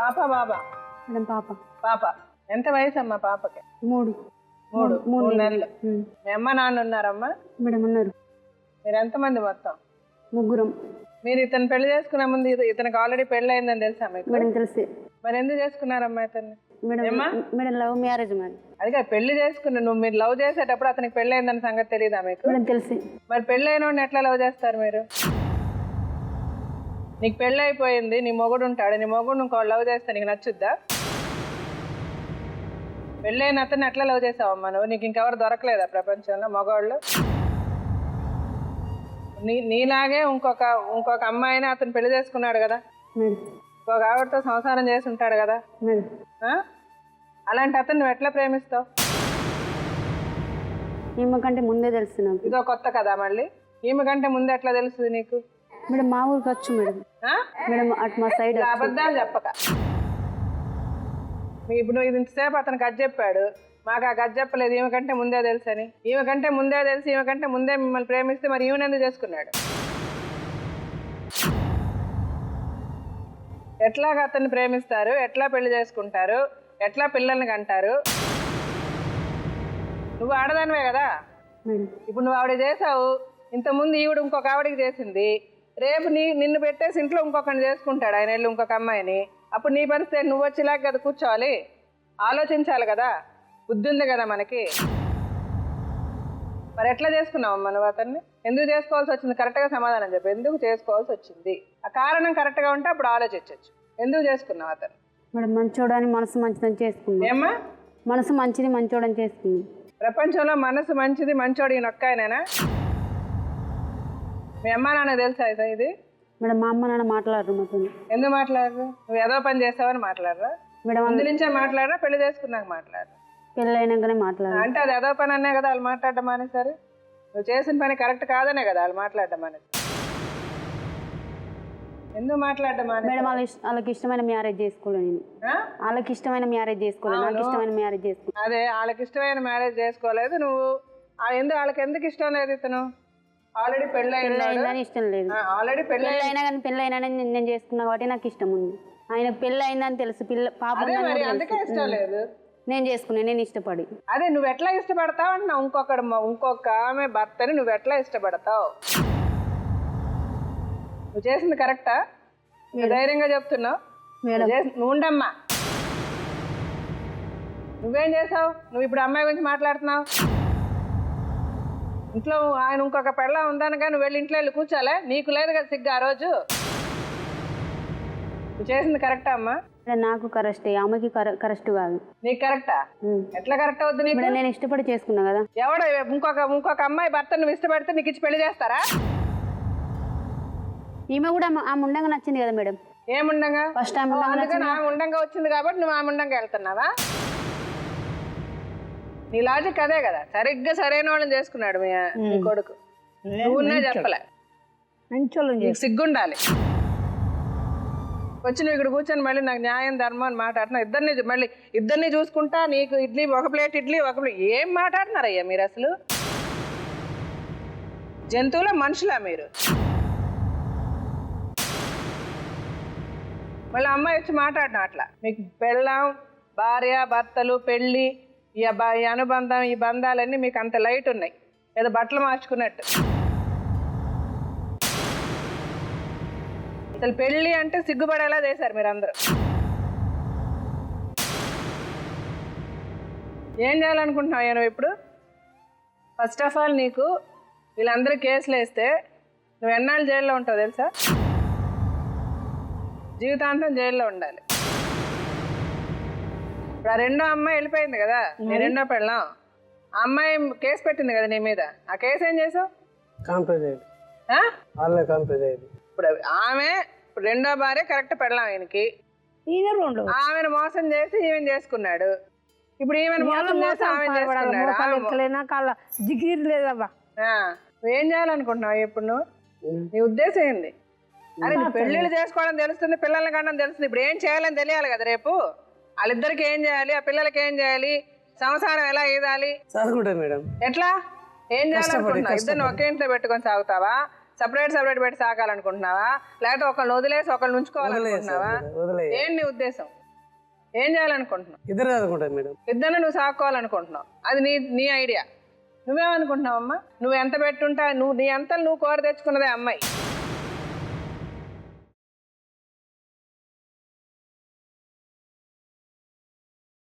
పాప బాబా? మేడం పాప. పాప. ఎంత వయసు అమ్మా పాపకి? 3 నెలలు. మీ అమ్మ నాన్న ఉన్నారమ్మా? మేడం ఉన్నారు. మీరు ఎంతమంది మొత్తం? 3. మీరు ఇతను పెళ్లి చేసుకునే ముందు ఇతనికి ఆల్రెడీ పెళ్లి అయిందని తెలుసా మీకు? మేడం తెలుసు. మరి ఎందుకు చేసుకున్నారమ్మా ఇతన్ని? మేడం లవ్ మ్యారేజ్ మరి. అదిగా పెళ్లి చేసుకున్నా నువ్వు. మీరు లవ్ చేసేటప్పుడు అతనికి పెళ్లి అయిందని సంగతి తెలియదా మీకు? మేడం తెలుసు. మరి పెళ్లి అయిన వాడిని ఎట్లా లవ్ చేస్తారు మీరు? నీకు పెళ్లి అయిపోయింది, నీ మొగుడు ఉంటాడు, నీ మొగుడు ఇంకోటి లవ్ చేస్తే నీకు నచ్చుద్దా? పెళ్ళైన అతన్ని ఎట్లా లవ్ చేసావమ్మా నువ్వు? నీకు ఇంకెవరు దొరకలేదా ప్రపంచంలో మగవాళ్ళు? నీలాగే ఇంకొక అమ్మాయిని అతను పెళ్లి చేసుకున్నాడు కదా, ఇంకొక ఆవిడతో సంసారం చేసి ఉంటాడు కదా. అలాంటి అతను నువ్వు ఎట్లా ప్రేమిస్తావు? ఈమె కంటే ముందే తెలుసు నాకు. ఇదో కొత్త కదా మళ్ళీ. ఈమె కంటే ముందే ఎట్లా తెలుస్తుంది నీకు? మేడం మా ఊరికి వచ్చు మేడం. మేడం అటు మా సైడ్. అబద్ధాలు చెప్పక. ఇప్పుడు నువ్వు ఇంతసేపు అతను గది చెప్పాడు, మాకు ఆ గది చెప్పలేదు ఈమె కంటే ముందే తెలుసు అని. ఈమె కంటే ముందే తెలుసు, ఈమె కంటే ముందే మిమ్మల్ని ప్రేమిస్తే మరి ఈమెను ఎందుకు చేసుకున్నాడు? ఎట్లాగా అతన్ని ప్రేమిస్తారు, ఎట్లా పెళ్లి చేసుకుంటారు, ఎట్లా పిల్లల్ని కంటారు? నువ్వు ఆడదానివే కదా. ఇప్పుడు నువ్వు ఆవిడ చేసావు, ఇంతకుముందు ఈవిడ ఇంకొక ఆవిడకి చేసింది, రేపు నిన్ను పెట్టేసి ఇంట్లో ఇంకొకరిని చేసుకుంటాడు ఆయన వెళ్ళి ఇంకొక అమ్మాయిని. అప్పుడు నీ పరిస్థితి నువ్వు వచ్చేలాగా కదా కూర్చోవాలి, ఆలోచించాలి కదా, బుద్ధి ఉంది కదా మనకి. మరి ఎట్లా చేసుకున్నావమ్మా నువ్వు అతన్ని? ఎందుకు చేసుకోవాల్సి వచ్చింది? కరెక్ట్గా సమాధానం చెప్పు. ఎందుకు చేసుకోవాల్సి వచ్చింది? ఆ కారణం కరెక్ట్గా ఉంటే అప్పుడు ఆలోచించవచ్చు. ఎందుకు చేసుకున్నావు అతను? మేడం మంచోడని, మనసు మంచిదని చేసుకున్నాం. ఏమ్మా? మనసు మంచిది మంచోడని చేసుకున్నాం. ప్రపంచంలో మనసు మంచిది మంచోడు ఈ నొక్కాయనేనా? మీ అమ్మ నాన్న తెలుసా ఇది? మేడం మా అమ్మ నాన్న మాట్లాడరు మాతో. ఎందుకు మాట్లాడరు? నువ్వు ఏదో పని చేస్తావని మాట్లాడరా? మేడం ముందు నుంచే మాట్లాడరా, పెళ్లి చేసుకున్నాక మాట్లాడరా? పెళ్ళి అయినాకనే మాట్లాడరు. అంటే అది ఏదో పని అనే కదా వాళ్ళు మాట్లాడడం అనేసారు. నువ్వు చేసిన పని కరెక్ట్ కాదనే కదా వాళ్ళు మాట్లాడడం అనేది. ఎందుకు మాట్లాడడం అనేది? మేడం వాళ్ళకి ఇష్టమైన మ్యారేజ్ చేసుకోలేదు నేను. వాళ్ళకి ఇష్టమైన మ్యారేజ్ చేసుకోలేదు, నాకు ఇష్టమైన మ్యారేజ్ చేసుకోలేదు. అదే వాళ్ళకి ఇష్టమైన మ్యారేజ్ చేసుకోలేదు నువ్వు. వాళ్ళకి ఎందుకు ఇష్టం లేదు? ఇతను ఆల్రెడీ పెళ్ళి అయిందని ఇష్టం లేదు. ఆల్రెడీ పెళ్ళి అయినా కానీ పెళ్ళి అయినా నేను చేసుకున్నా కాబట్టి నాకు ఇష్టం ఉంది. ఆయనకు పెళ్ళి అయిందని తెలుసు, పాప అందుకే ఇష్టం లేదు. నేను చేసుకున్నా, నేను ఇష్టపడి. అదే నువ్వు ఎట్లా ఇష్టపడతావు అంటున్నా. ఇంకొక ఆమె భర్తని నువ్వు ఎట్లా ఇష్టపడతావు? నువ్వు చేసింది కరెక్టా? ధైర్యంగా చెప్తున్నావు. నువ్వు ఉండమ్మా. నువ్వేం చేసావు? నువ్వు ఇప్పుడు అమ్మాయి గురించి మాట్లాడుతున్నావు. ఇంట్లో ఆయన ఇంకొక పెళ్ళ ఉందనగా నువ్వు వెళ్ళి ఇంట్లో వెళ్ళి కూర్చోలే? నీకు లేదు కదా సిగ్గు ఆ రోజు? నువ్వు చేసింది కరెక్టా అమ్మా? నాకు కరెక్టే, ఆమెకి కరెక్ట్ కాదు. నీకు కరెక్టా? ఎట్లా కరెక్ట్ అవుద్ది నీకు? నేను ఇష్టపడి చేసుకున్నా కదా. ఎవడో ఇంకొక అమ్మాయి భర్త నువ్వు ఇష్టపడితే నీకు ఇచ్చి పెళ్లి చేస్తారా? ఈమె కూడా ఆమె ఉండంగా నచ్చింది కదా మేడం. ఏముండంగా? ఫస్ట్ ఆమె ఉండంగా వచ్చింది కాబట్టి నువ్వు ఆమె ఉండంగా వెళ్తున్నావా? నీ లాజిక్ అదే కదా. సరిగ్గా సరైన వాళ్ళని చేసుకున్నాడు మీ కొడుకు. నువ్వున్నా చెప్పలే. సిగ్గుండాలి. వచ్చి నువ్వు ఇక్కడ కూర్చొని మళ్ళీ నాకు న్యాయం ధర్మం అని మాట్లాడుతున్నా. మళ్ళీ ఇద్దరిని చూసుకుంటా నీకు ఇడ్లీ ఒక ప్లేట్ ఇడ్లీ ఒక ప్లేట్. ఏం మాట్లాడుతున్నారయ్యా మీరు అసలు? జంతువుల మనుషులా మీరు? మళ్ళీ అమ్మాయి వచ్చి మాట్లాడినా అట్లా మీకు పెళ్ళాం, భార్య, భర్తలు, పెళ్ళి, ఈ అనుబంధం, ఈ బంధాలన్నీ మీకు అంత లైట్ ఉన్నాయి, ఏదో బట్టలు మార్చుకున్నట్టు. అసలు పెళ్ళి అంటే సిగ్గుపడేలా చేశారు మీరు అందరూ. ఏం చేయాలనుకుంటున్నావు నువ్వు ఇప్పుడు? ఫస్ట్ ఆఫ్ ఆల్ నీకు వీళ్ళందరూ కేసులు వేస్తే నువ్వు ఎన్నాళ్ళు జైల్లో ఉంటావు తెలుసా? జీవితాంతం జైల్లో ఉండాలి. ఇప్పుడు ఆ రెండో అమ్మాయి వెళ్ళిపోయింది కదా, నీ రెండో పెళ్ళాం. ఆ అమ్మాయి కేసు పెట్టింది కదా నీ మీద. ఆ కేసు ఏం చేసావు? ఇప్పుడు ఆమె రెండో భార్య కరెక్ట్ పెళ్ళాం ఆయనకి. ఆమెను మోసం చేసి ఈమెను చేసుకున్నాడు. ఇప్పుడు ఈమెను మోసం చేసి ఆమె చేసుకున్నాడు. నువ్వేం చేయాలనుకుంటున్నావు ఇప్పుడు? నీ ఉద్దేశం ఏంది? అరే నువ్వు పెళ్ళిళ్ళు చేసుకోవడం తెలుస్తుంది, పిల్లల్ని కనడం తెలుస్తుంది. ఇప్పుడు ఏం చేయాలని తెలియాలి కదా రేపు. వాళ్ళిద్దరికి ఏం చేయాలి, ఆ పిల్లలకి ఏం చేయాలి, సంసారం ఎలా ఈదాలి? ఎట్లా ఏం చేయాలనుకుంటున్నావు? ఇద్దరిని ఒకే ఇంట్లో పెట్టుకొని సాగుతావా? సపరేట్ పెట్టి సాగాలనుకుంటున్నావా? లేకపోతే ఒకళ్ళని వదిలేసి ఒకళ్ళని ఉంచుకోవాలనుకుంటున్నావా? ఏంటి నీ ఉద్దేశం? ఏం చేయాలనుకుంటున్నావు? ఇద్దరు చదువుకుంటారు మేడం. ఇద్దరు నువ్వు సాక్కోవాలనుకుంటున్నావు, అది నీ ఐడియా. నువ్వేమనుకుంటున్నావు అమ్మా? నువ్వు ఎంత పెట్టుంటా, నీ అంతలు నువ్వు కోర తెచ్చుకున్నదే అమ్మాయి.